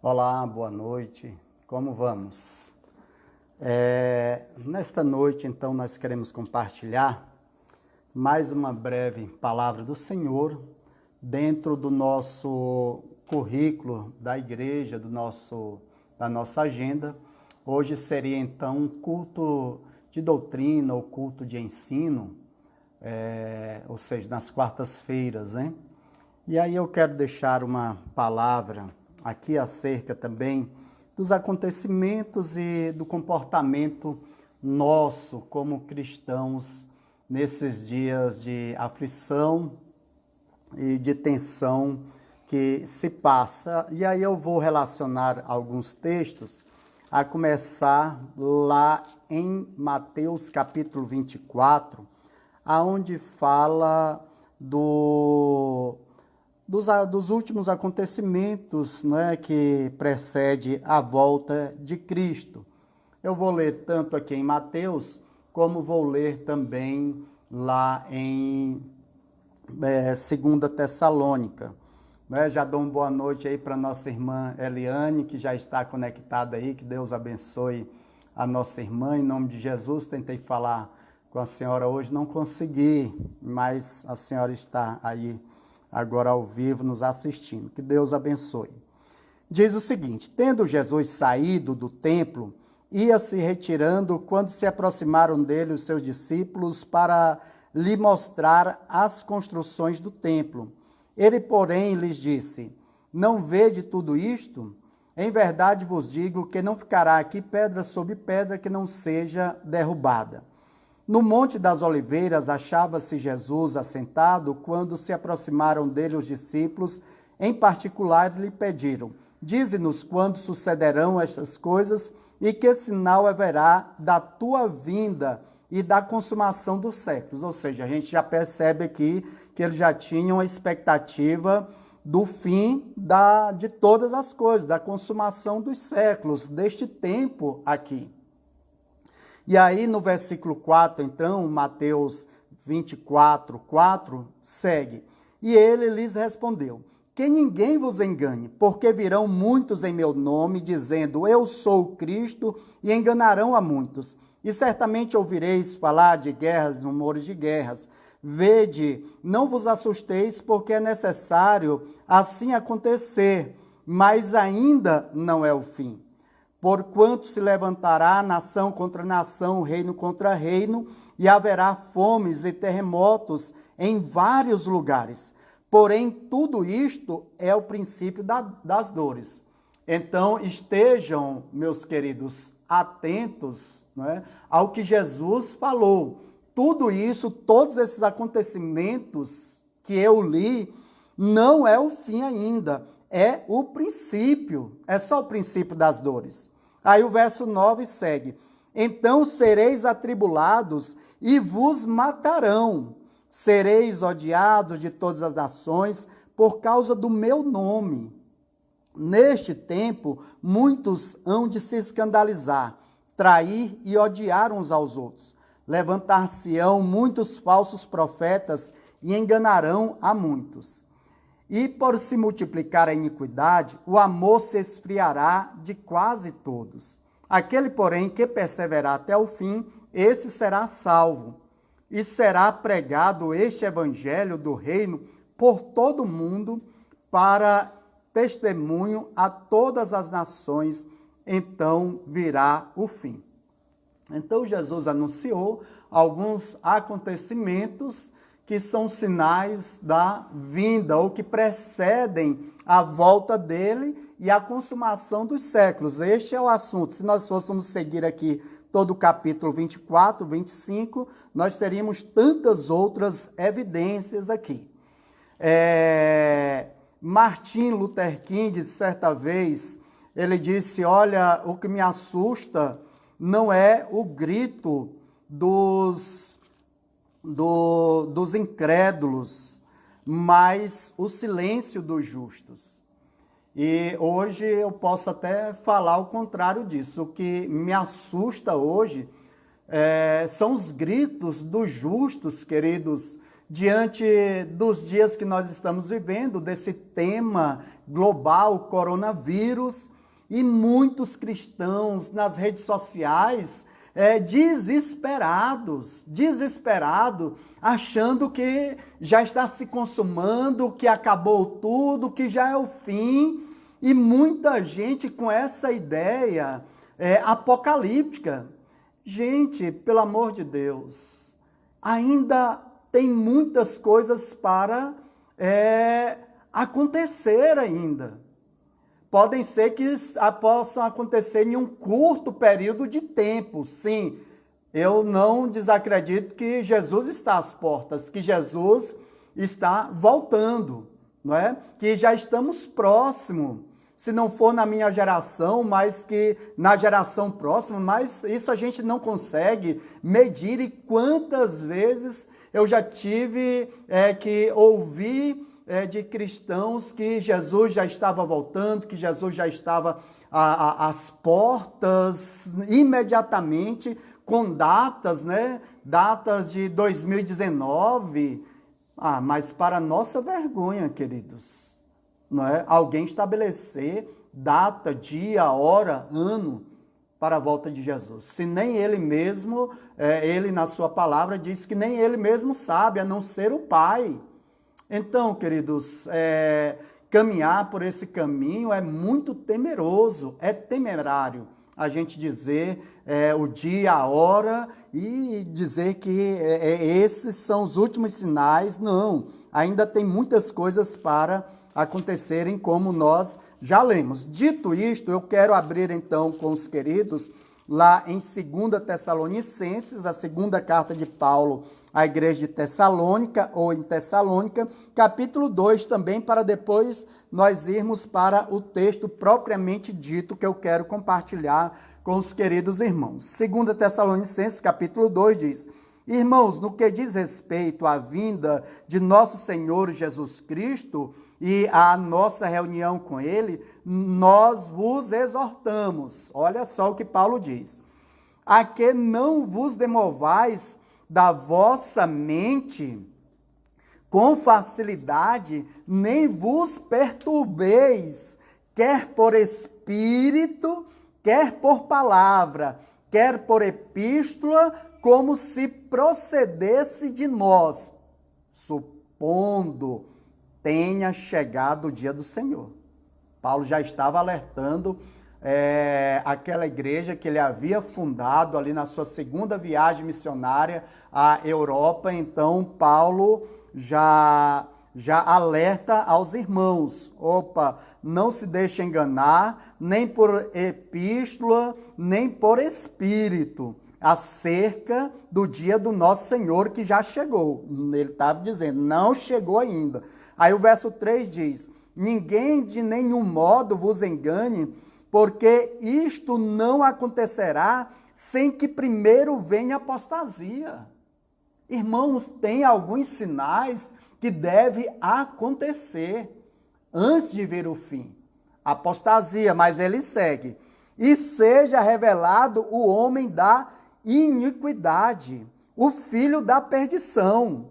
Olá, boa noite. Como vamos? Nesta noite, então, nós queremos compartilhar mais uma breve palavra do Senhor dentro do nosso currículo da igreja, da nossa agenda. Hoje seria, então, um culto de doutrina ou culto de ensino, ou seja, nas quartas-feiras, né? E aí eu quero deixar uma palavra aqui acerca também dos acontecimentos e do comportamento nosso como cristãos nesses dias de aflição e de tensão que se passa. E aí eu vou relacionar alguns textos, a começar lá em Mateus capítulo 24, aonde fala dos últimos acontecimentos, né, que precede a volta de Cristo. Eu vou ler tanto aqui em Mateus, como vou ler também lá em 2 Tessalônica. Né? Já dou uma boa noite aí para nossa irmã Eliane, que já está conectada aí, que Deus abençoe a nossa irmã, em nome de Jesus. Tentei falar com a senhora hoje, não consegui, mas a senhora está aí agora ao vivo nos assistindo. Que Deus abençoe. Diz o seguinte: tendo Jesus saído do templo, ia se retirando quando se aproximaram dele os seus discípulos para lhe mostrar as construções do templo. Ele, porém, lhes disse: não vede tudo isto? Em verdade vos digo que não ficará aqui pedra sobre pedra que não seja derrubada. No Monte das Oliveiras achava-se Jesus assentado quando se aproximaram dele os discípulos. Em particular lhe pediram: dize-nos quando sucederão estas coisas e que sinal haverá da tua vinda e da consumação dos séculos. Ou seja, a gente já percebe aqui que eles já tinham a expectativa do fim de todas as coisas, da consumação dos séculos, deste tempo aqui. E aí no versículo 4, então, Mateus 24, 4, segue. E ele lhes respondeu: que ninguém vos engane, porque virão muitos em meu nome, dizendo, eu sou o Cristo, e enganarão a muitos. E certamente ouvireis falar de guerras e rumores de guerras. Vede, não vos assusteis, porque é necessário assim acontecer, mas ainda não é o fim. Porquanto se levantará nação contra nação, reino contra reino, e haverá fomes e terremotos em vários lugares. Porém, tudo isto é o princípio das dores. Então, estejam, meus queridos, atentos, né, ao que Jesus falou. Tudo isso, todos esses acontecimentos que eu li, não é o fim ainda. É o princípio, é só o princípio das dores. Aí o verso 9 segue: então sereis atribulados e vos matarão, sereis odiados de todas as nações por causa do meu nome. Neste tempo, muitos hão de se escandalizar, trair e odiar uns aos outros. Levantar-se-ão muitos falsos profetas e enganarão a muitos. E por se multiplicar a iniquidade, o amor se esfriará de quase todos. Aquele, porém, que perseverar até o fim, esse será salvo. E será pregado este evangelho do reino por todo o mundo, para testemunho a todas as nações, então virá o fim. Então Jesus anunciou alguns acontecimentos que são sinais da vinda, ou que precedem a volta dele e a consumação dos séculos. Este é o assunto. Se nós fôssemos seguir aqui todo o capítulo 24, 25, nós teríamos tantas outras evidências aqui. Martin Luther King, certa vez, ele disse, olha, o que me assusta não é o grito dos incrédulos, mas o silêncio dos justos. E hoje eu posso até falar o contrário disso. O que me assusta hoje são os gritos dos justos, queridos, diante dos dias que nós estamos vivendo, desse tema global, coronavírus, e muitos cristãos nas redes sociais desesperados, achando que já está se consumando, que acabou tudo, que já é o fim, e muita gente com essa ideia apocalíptica. Gente, pelo amor de Deus, ainda tem muitas coisas para acontecer ainda. Podem ser que possam acontecer em um curto período de tempo, sim. Eu não desacredito que Jesus está às portas, que Jesus está voltando, não é? Que já estamos próximos. Se não for na minha geração, mas que na geração próxima, mas isso a gente não consegue medir. E quantas vezes eu já tive que ouvir de cristãos que Jesus já estava voltando, que Jesus já estava às portas imediatamente, com datas, né? Datas de 2019. Mas para nossa vergonha, queridos, não é? Alguém estabelecer data, dia, hora, ano para a volta de Jesus. Se nem ele mesmo, ele na sua palavra diz que nem ele mesmo sabe, a não ser o Pai. Então, queridos, caminhar por esse caminho é muito temeroso, é temerário a gente dizer o dia, a hora e dizer que esses são os últimos sinais. Não, ainda tem muitas coisas para acontecerem, como nós já lemos. Dito isto, eu quero abrir então com os queridos lá em 2 Tessalonicenses, a segunda carta de Paulo à igreja de Tessalônica, ou em Tessalônica, capítulo 2 também, para depois nós irmos para o texto propriamente dito que eu quero compartilhar com os queridos irmãos. 2 Tessalonicenses, capítulo 2 diz: Irmãos, no que diz respeito à vinda de nosso Senhor Jesus Cristo e à nossa reunião com Ele, nós vos exortamos. Olha só o que Paulo diz: a que não vos demovais da vossa mente com facilidade, nem vos perturbeis, quer por espírito, quer por palavra, quer por epístola, como se procedesse de nós, supondo tenha chegado o dia do Senhor. Paulo já estava alertando aquela igreja que ele havia fundado ali na sua segunda viagem missionária à Europa. Então, Paulo já alerta aos irmãos: opa, não se deixe enganar, nem por epístola, nem por espírito, acerca do dia do nosso Senhor que já chegou. Ele estava dizendo, não chegou ainda. Aí o verso 3 diz: ninguém de nenhum modo vos engane, porque isto não acontecerá sem que primeiro venha a apostasia. Irmãos, tem alguns sinais que devem acontecer antes de vir o fim. Apostasia, mas ele segue: e seja revelado o homem da iniquidade, o filho da perdição,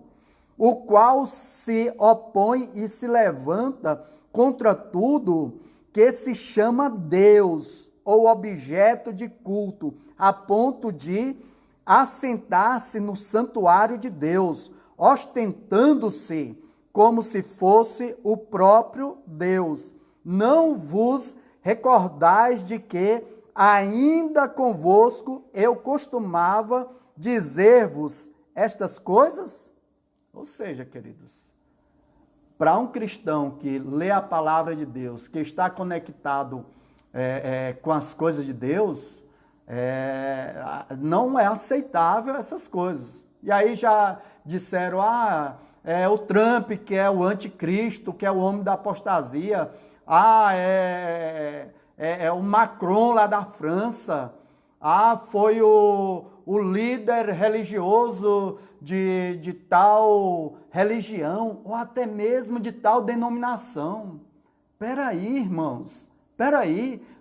o qual se opõe e se levanta contra tudo que se chama Deus ou objeto de culto, a ponto de assentar-se no santuário de Deus, ostentando-se como se fosse o próprio Deus. Não vos recordais de que, ainda convosco, eu costumava dizer-vos estas coisas? Ou seja, queridos, para um cristão que lê a palavra de Deus, que está conectado com as coisas de Deus, não é aceitável essas coisas. E aí já disseram, o Trump, que é o anticristo, que é o homem da apostasia, o Macron lá da França, foi o líder religioso de tal religião, ou até mesmo de tal denominação. Peraí, irmãos,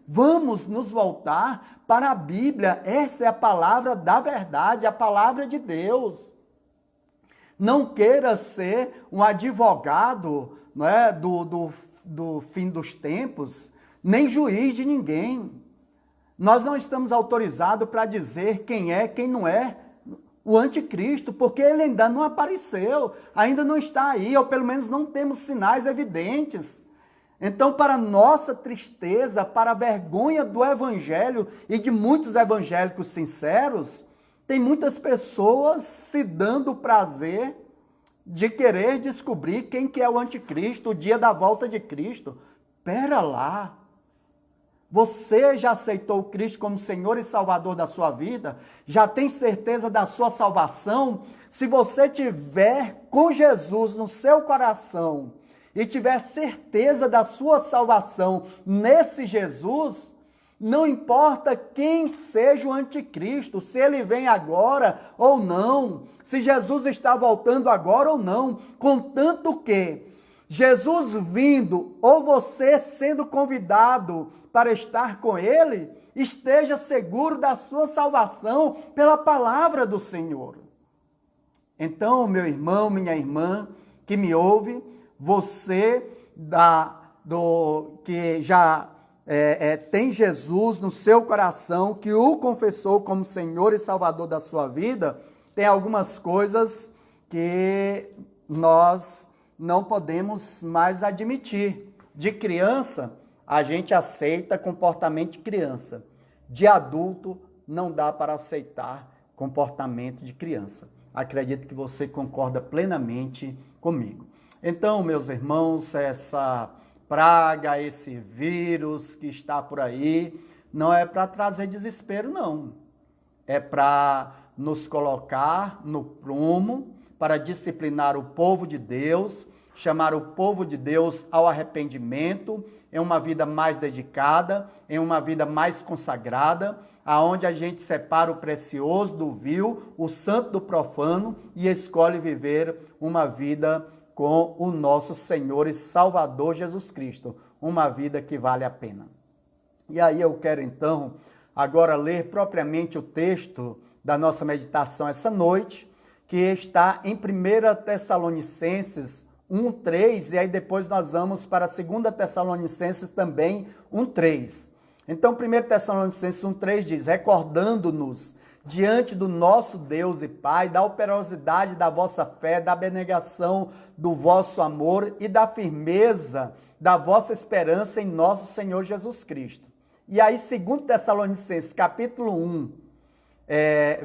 vamos nos voltar para a Bíblia. Essa é a palavra da verdade, a palavra de Deus. Não queira ser um advogado, não é, do fim dos tempos, nem juiz de ninguém. Nós não estamos autorizados para dizer quem é, quem não é o anticristo, porque ele ainda não apareceu, ainda não está aí, ou pelo menos não temos sinais evidentes. Então, para nossa tristeza, para a vergonha do evangelho e de muitos evangélicos sinceros, tem muitas pessoas se dando o prazer de querer descobrir quem que é o anticristo, o dia da volta de Cristo. Pera lá. Você já aceitou Cristo como Senhor e Salvador da sua vida? Já tem certeza da sua salvação? Se você tiver com Jesus no seu coração e tiver certeza da sua salvação nesse Jesus, não importa quem seja o anticristo, se ele vem agora ou não, se Jesus está voltando agora ou não, contanto que Jesus vindo ou você sendo convidado para estar com ele, esteja seguro da sua salvação pela palavra do Senhor. Então, meu irmão, minha irmã, que me ouve, você que já tem Jesus no seu coração, que o confessou como Senhor e Salvador da sua vida, tem algumas coisas que nós não podemos mais admitir. De criança, a gente aceita comportamento de criança. De adulto, não dá para aceitar comportamento de criança. Acredito que você concorda plenamente comigo. Então, meus irmãos, essa praga, esse vírus que está por aí, não é para trazer desespero, não. É para nos colocar no prumo, para disciplinar o povo de Deus, chamar o povo de Deus ao arrependimento, em uma vida mais dedicada, em uma vida mais consagrada, aonde a gente separa o precioso do vil, o santo do profano e escolhe viver uma vida com o nosso Senhor e Salvador Jesus Cristo, uma vida que vale a pena. E aí eu quero então agora ler propriamente o texto da nossa meditação essa noite, que está em 1 Tessalonicenses 1:3, e aí depois nós vamos para 2 Tessalonicenses também 1:3. Então, 1 Tessalonicenses 1:3 diz: recordando-nos diante do nosso Deus e Pai, da operosidade da vossa fé, da abnegação do vosso amor e da firmeza da vossa esperança em nosso Senhor Jesus Cristo. E aí, 2 Tessalonicenses capítulo 1,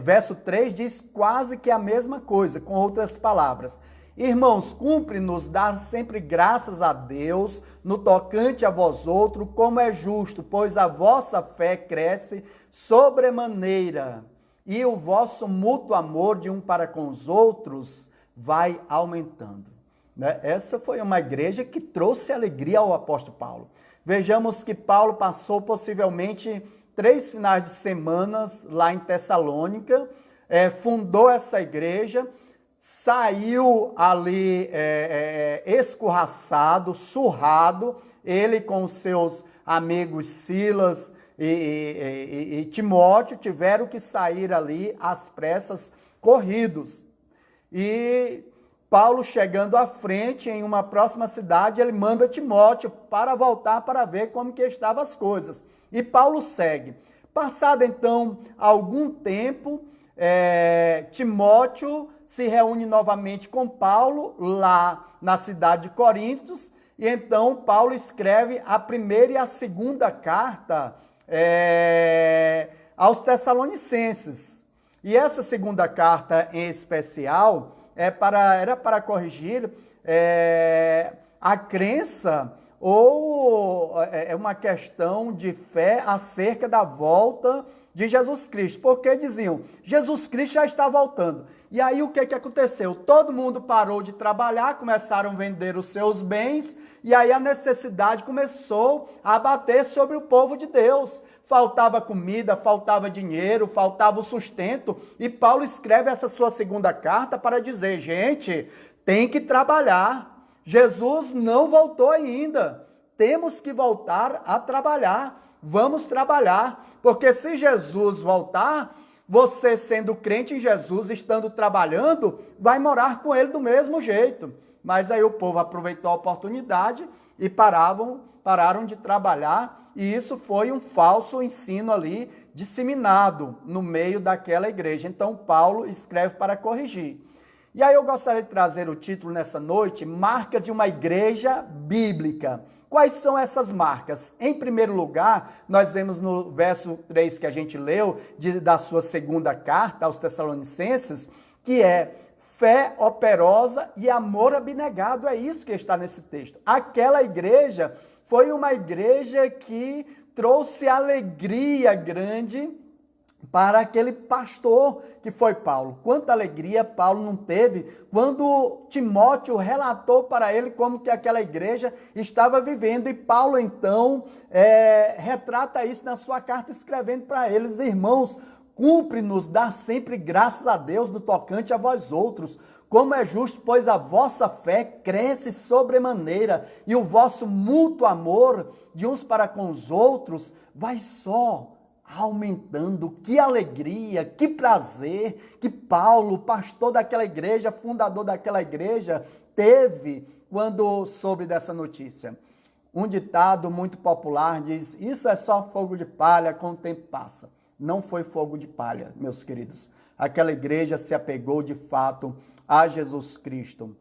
verso 3, diz quase que a mesma coisa, com outras palavras. Irmãos, cumpre-nos dar sempre graças a Deus no tocante a vós outros, como é justo, pois a vossa fé cresce sobremaneira e o vosso mútuo amor de um para com os outros vai aumentando. Essa foi uma igreja que trouxe alegria ao apóstolo Paulo. Vejamos que Paulo passou possivelmente 3 finais de semanas lá em Tessalônica, fundou essa igreja, saiu ali escorraçado, surrado, ele com seus amigos Silas e Timóteo tiveram que sair ali às pressas, corridos. E Paulo, chegando à frente, em uma próxima cidade, ele manda Timóteo para voltar para ver como que estavam as coisas. E Paulo segue. Passado então algum tempo, Timóteo se reúne novamente com Paulo lá na cidade de Corinto, e então Paulo escreve a primeira e a segunda carta aos Tessalonicenses. E essa segunda carta em especial era para corrigir a crença ou uma questão de fé acerca da volta de Jesus Cristo, porque diziam, Jesus Cristo já está voltando. E aí o que aconteceu? Todo mundo parou de trabalhar, começaram a vender os seus bens, e aí a necessidade começou a bater sobre o povo de Deus. Faltava comida, faltava dinheiro, faltava o sustento, e Paulo escreve essa sua segunda carta para dizer, gente, tem que trabalhar. Jesus não voltou ainda. Temos que voltar a trabalhar. Vamos trabalhar, porque se Jesus voltar, Você, sendo crente em Jesus, estando trabalhando, vai morar com ele do mesmo jeito. Mas aí o povo aproveitou a oportunidade e pararam de trabalhar, e isso foi um falso ensino ali disseminado no meio daquela igreja. Então Paulo escreve para corrigir. E aí eu gostaria de trazer o título nessa noite, Marcas de uma Igreja Bíblica. Quais são essas marcas? Em primeiro lugar, nós vemos no verso 3 que a gente leu, da sua segunda carta aos Tessalonicenses, que é fé operosa e amor abnegado. É isso que está nesse texto. Aquela igreja foi uma igreja que trouxe alegria grande para aquele pastor que foi Paulo. Quanta alegria Paulo não teve quando Timóteo relatou para ele como que aquela igreja estava vivendo. E Paulo, então, retrata isso na sua carta, escrevendo para eles: irmãos, cumpre-nos dar sempre graças a Deus no tocante a vós outros, como é justo, pois a vossa fé cresce sobremaneira, e o vosso mútuo amor de uns para com os outros vai só aumentando. Que alegria, que prazer que Paulo, pastor daquela igreja, fundador daquela igreja, teve quando soube dessa notícia. Um ditado muito popular diz: isso é só fogo de palha, com o tempo passa. Não foi fogo de palha, meus queridos. Aquela igreja se apegou de fato a Jesus Cristo.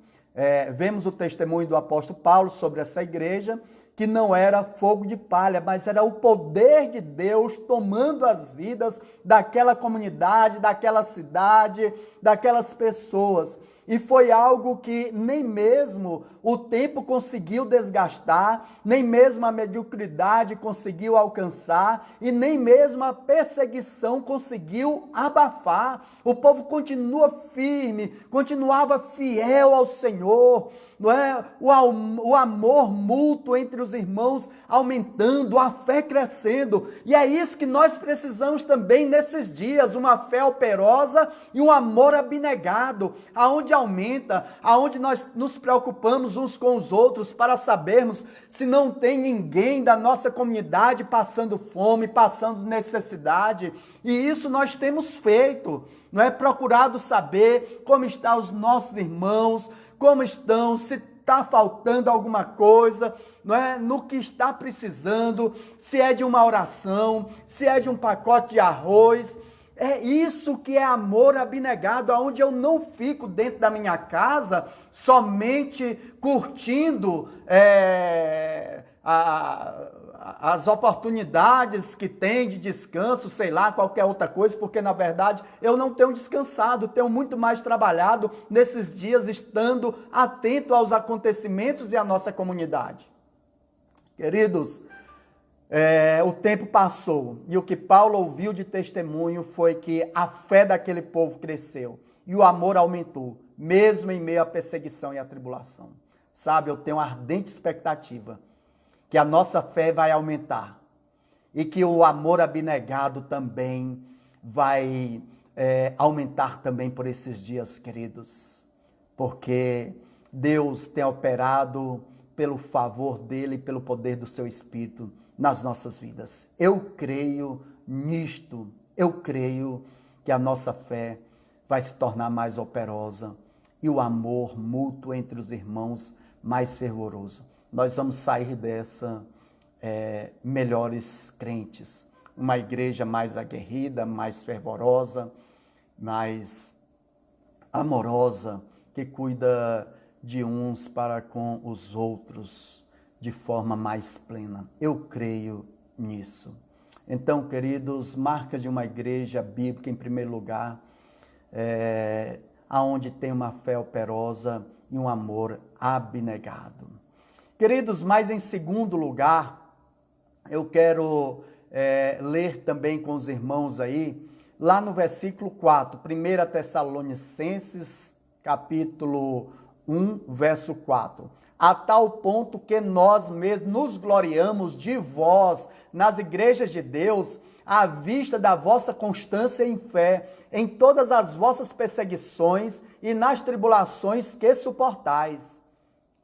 Vemos o testemunho do apóstolo Paulo sobre essa igreja, que não era fogo de palha, mas era o poder de Deus tomando as vidas daquela comunidade, daquela cidade, daquelas pessoas. E foi algo que nem mesmo o tempo conseguiu desgastar, nem mesmo a mediocridade conseguiu alcançar, e nem mesmo a perseguição conseguiu abafar. O povo continua firme, continuava fiel ao Senhor, não é? O amor mútuo entre os irmãos aumentando, a fé crescendo. E é isso que nós precisamos também nesses dias: uma fé operosa e um amor abnegado, aonde aumenta, aonde nós nos preocupamos uns com os outros para sabermos se não tem ninguém da nossa comunidade passando fome, passando necessidade. E isso nós temos feito, não é? Procurado saber como estão os nossos irmãos, como estão, se está faltando alguma coisa, não é? No que está precisando, se é de uma oração, se é de um pacote de arroz. É isso que é amor abnegado, onde eu não fico dentro da minha casa somente curtindo as oportunidades que tem de descanso, sei lá, qualquer outra coisa, porque na verdade eu não tenho descansado, tenho muito mais trabalhado nesses dias, estando atento aos acontecimentos e à nossa comunidade. Queridos, o tempo passou, e o que Paulo ouviu de testemunho foi que a fé daquele povo cresceu e o amor aumentou, mesmo em meio à perseguição e à tribulação. Sabe, eu tenho uma ardente expectativa que a nossa fé vai aumentar e que o amor abnegado também vai aumentar também por esses dias, queridos, porque Deus tem operado pelo favor dele, pelo poder do seu Espírito nas nossas vidas. Eu creio nisto, eu creio que a nossa fé vai se tornar mais operosa e o amor mútuo entre os irmãos mais fervoroso. Nós vamos sair dessa melhores crentes, uma igreja mais aguerrida, mais fervorosa, mais amorosa, que cuida de uns para com os outros de forma mais plena. Eu creio nisso. Então, queridos, marca de uma igreja bíblica, em primeiro lugar, aonde tem uma fé operosa e um amor abnegado. Queridos, mas em segundo lugar, eu quero ler também com os irmãos aí, lá no versículo 4, 1 Tessalonicenses, capítulo 1, verso 4. A tal ponto que nós mesmos nos gloriamos de vós nas igrejas de Deus, à vista da vossa constância em fé, em todas as vossas perseguições e nas tribulações que suportais.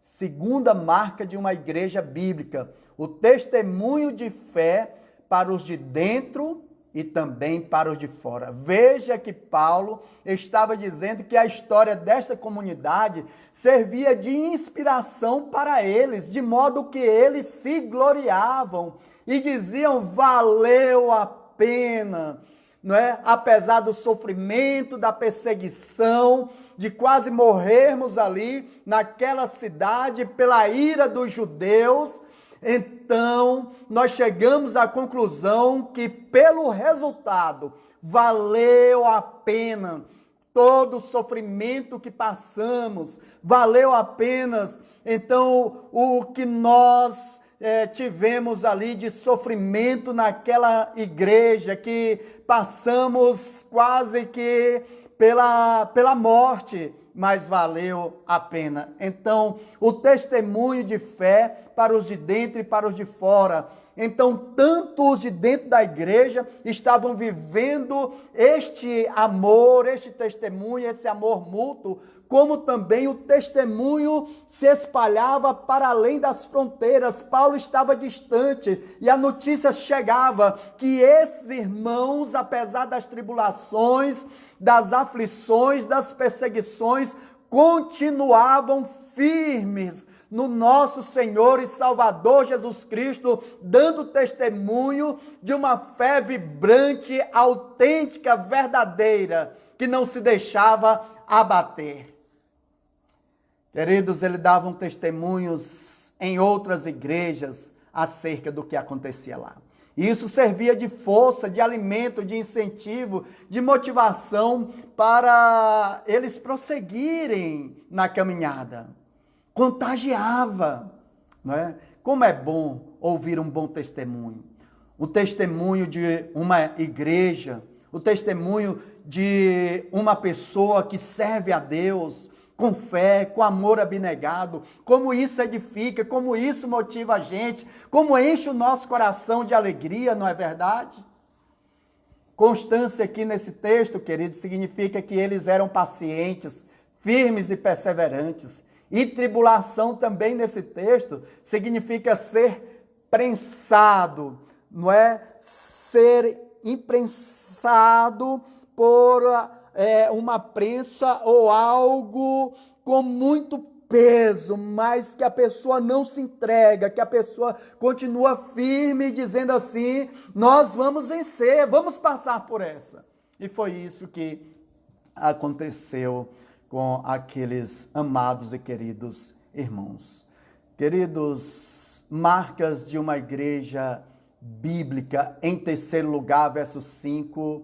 Segunda marca de uma igreja bíblica, o testemunho de fé para os de dentro e também para os de fora. Veja que Paulo estava dizendo que a história desta comunidade servia de inspiração para eles, de modo que eles se gloriavam e diziam: valeu a pena, não é? Apesar do sofrimento, da perseguição, de quase morrermos ali naquela cidade pela ira dos judeus. Então, nós chegamos à conclusão que, pelo resultado, valeu a pena todo o sofrimento que passamos, valeu a pena, então, o que nós tivemos ali de sofrimento naquela igreja, que passamos quase que pela morte, mas valeu a pena. Então, o testemunho de fé para os de dentro e para os de fora. Então, tanto os de dentro da igreja estavam vivendo este amor, este testemunho, esse amor mútuo, como também o testemunho se espalhava para além das fronteiras. Paulo estava distante e a notícia chegava que esses irmãos, apesar das tribulações, das aflições, das perseguições, continuavam firmes no nosso Senhor e Salvador Jesus Cristo, dando testemunho de uma fé vibrante, autêntica, verdadeira, que não se deixava abater. Queridos, eles davam testemunhos em outras igrejas acerca do que acontecia lá. E isso servia de força, de alimento, de incentivo, de motivação para eles prosseguirem na caminhada. Contagiava, não é? Como é bom ouvir um bom testemunho. O testemunho de uma igreja, o testemunho de uma pessoa que serve a Deus com fé, com amor abnegado, como isso edifica, como isso motiva a gente, como enche o nosso coração de alegria, não é verdade? Constância aqui nesse texto, querido, significa que eles eram pacientes, firmes e perseverantes. E tribulação também nesse texto significa ser prensado, não é? Ser imprensado por uma prensa ou algo com muito peso, mas que a pessoa não se entrega, que a pessoa continua firme, dizendo assim: nós vamos vencer, vamos passar por essa. E foi isso que aconteceu com aqueles amados e queridos irmãos. Queridos, marcas de uma igreja bíblica, em terceiro lugar, versos 5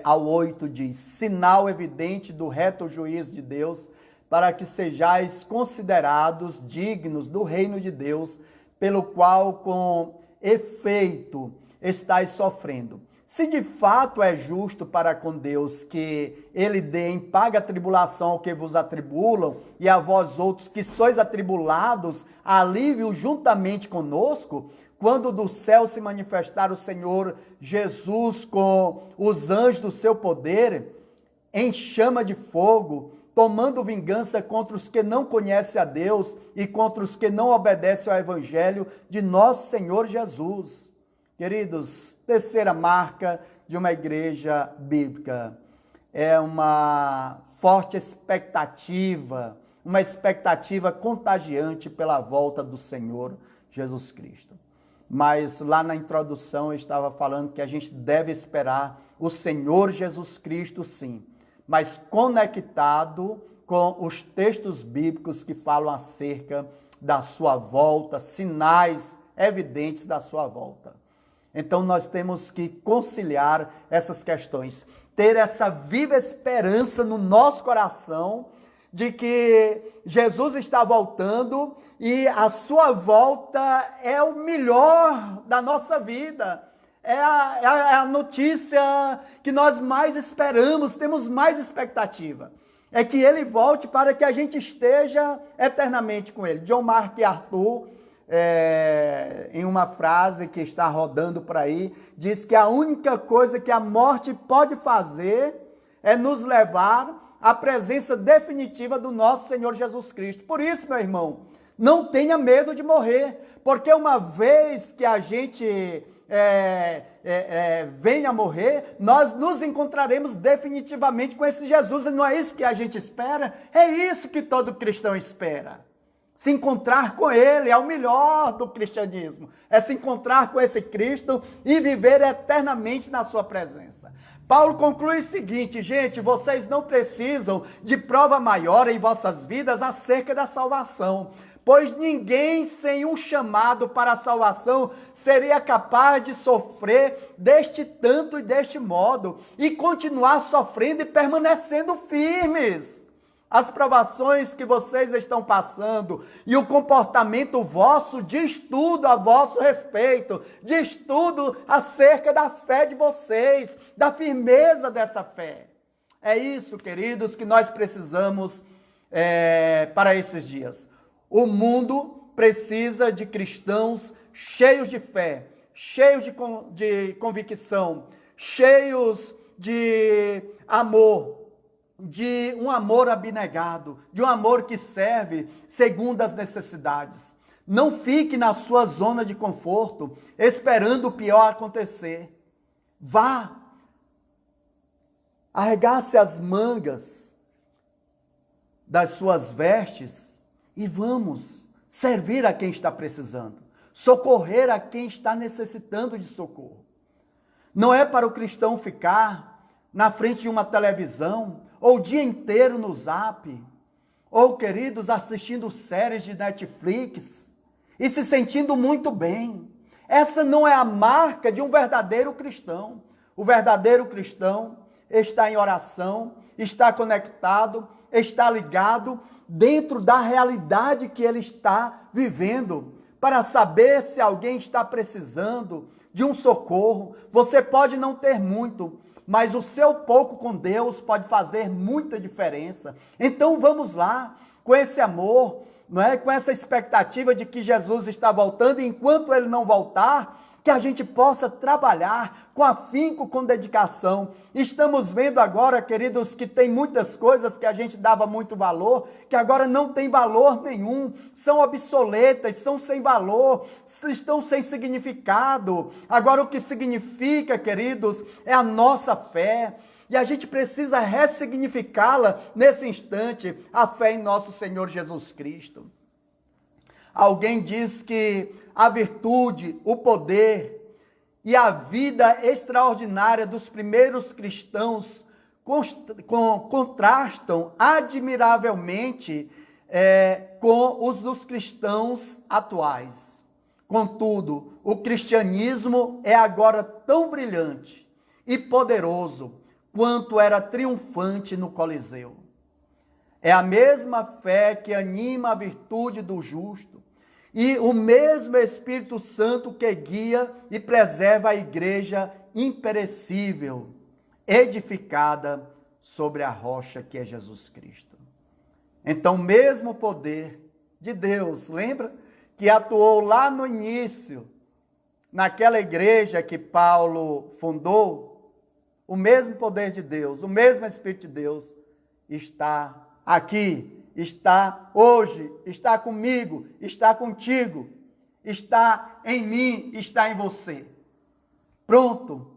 ao 8 diz: sinal evidente do reto juízo de Deus, para que sejais considerados dignos do reino de Deus, pelo qual com efeito estáis sofrendo. Se de fato é justo para com Deus que ele dê em paga tribulação ao que vos atribulam, e a vós outros que sois atribulados, alívio juntamente conosco, quando do céu se manifestar o Senhor Jesus com os anjos do seu poder, em chama de fogo, tomando vingança contra os que não conhecem a Deus e contra os que não obedecem ao Evangelho de nosso Senhor Jesus. Queridos, terceira marca de uma igreja bíblica é uma forte expectativa, uma expectativa contagiante pela volta do Senhor Jesus Cristo. Mas lá na introdução eu estava falando que a gente deve esperar o Senhor Jesus Cristo, sim, mas conectado com os textos bíblicos que falam acerca da sua volta, sinais evidentes da sua volta. Então nós temos que conciliar essas questões, ter essa viva esperança no nosso coração de que Jesus está voltando e a sua volta é o melhor da nossa vida. É a notícia que nós mais esperamos, temos mais expectativa. É que ele volte para que a gente esteja eternamente com ele. John Mark Arthur, em uma frase que está rodando por aí, diz que a única coisa que a morte pode fazer é nos levar à presença definitiva do nosso Senhor Jesus Cristo. Por isso, meu irmão, Não tenha medo de morrer, porque uma vez que a gente venha a morrer, nós nos encontraremos definitivamente com esse Jesus, e não é isso que a gente espera? É isso que todo cristão espera. Se encontrar com ele é o melhor do cristianismo, é se encontrar com esse Cristo e viver eternamente na sua presença. Paulo conclui o seguinte: gente, vocês não precisam de prova maior em vossas vidas acerca da salvação, pois ninguém sem um chamado para a salvação seria capaz de sofrer deste tanto e deste modo e continuar sofrendo e permanecendo firmes. As provações que vocês estão passando e o comportamento vosso diz tudo a vosso respeito, diz tudo acerca da fé de vocês, da firmeza dessa fé. É isso, queridos, que nós precisamos para esses dias. O mundo precisa de cristãos cheios de fé, cheios de convicção, cheios de amor, de um amor abnegado, de um amor que serve segundo as necessidades. Não fique na sua zona de conforto, esperando o pior acontecer. Vá, arregace as mangas das suas vestes e vamos servir a quem está precisando, socorrer a quem está necessitando de socorro. Não é para o cristão ficar na frente de uma televisão, ou o dia inteiro no Zap, ou, queridos, assistindo séries de Netflix e se sentindo muito bem. Essa não é a marca de um verdadeiro cristão. O verdadeiro cristão está em oração, está conectado, está ligado dentro da realidade que ele está vivendo, para saber se alguém está precisando de um socorro. Você pode não ter muito, mas o seu pouco com Deus pode fazer muita diferença. Então vamos lá, com esse amor, não é? Com essa expectativa de que Jesus está voltando, e enquanto ele não voltar, que a gente possa trabalhar com afinco, com dedicação. Estamos vendo agora, queridos, que tem muitas coisas que a gente dava muito valor, que agora não tem valor nenhum, são obsoletas, são sem valor, estão sem significado. Agora o que significa, queridos, é a nossa fé. E a gente precisa ressignificá-la nesse instante, a fé em nosso Senhor Jesus Cristo. Alguém diz que a virtude, o poder e a vida extraordinária dos primeiros cristãos contrastam admiravelmente com os dos cristãos atuais. Contudo, o cristianismo é agora tão brilhante e poderoso quanto era triunfante no Coliseu. É a mesma fé que anima a virtude do justo, e o mesmo Espírito Santo que guia e preserva a igreja imperecível, edificada sobre a rocha que é Jesus Cristo. Então, o mesmo poder de Deus, lembra? Que atuou lá no início, naquela igreja que Paulo fundou, o mesmo poder de Deus, o mesmo Espírito de Deus está aqui, está hoje, está comigo, está contigo, está em mim, está em você. Pronto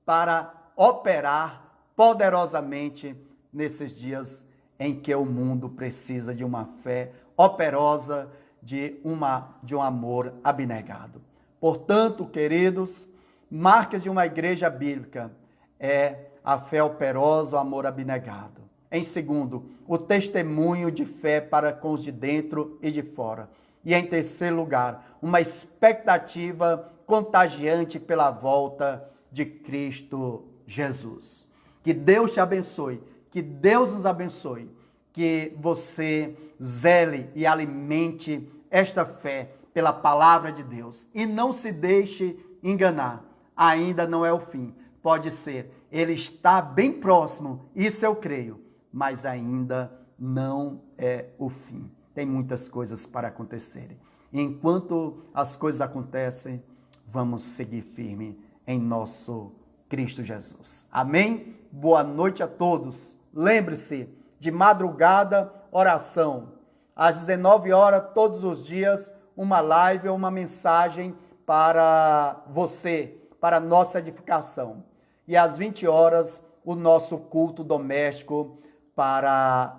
para operar poderosamente nesses dias em que o mundo precisa de uma fé operosa, de um amor abnegado. Portanto, queridos, marcas de uma igreja bíblica é a fé operosa, o amor abnegado. Em segundo, o testemunho de fé para com os de dentro e de fora. E em terceiro lugar, uma expectativa contagiante pela volta de Cristo Jesus. Que Deus te abençoe, que Deus nos abençoe, que você zele e alimente esta fé pela palavra de Deus. E não se deixe enganar, ainda não é o fim. Pode ser, ele está bem próximo, isso eu creio, mas ainda não é o fim. Tem muitas coisas para acontecerem. E enquanto as coisas acontecem, vamos seguir firme em nosso Cristo Jesus. Amém? Boa noite a todos. Lembre-se, de madrugada, oração. às 19 horas, todos os dias, uma live ou uma mensagem para você, para nossa edificação. E às 20 horas, o nosso culto doméstico para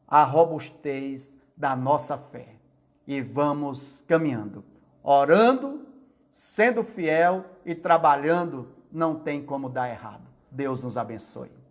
a robustez da nossa fé. E vamos caminhando, orando, sendo fiel e trabalhando, não tem como dar errado. Deus nos abençoe.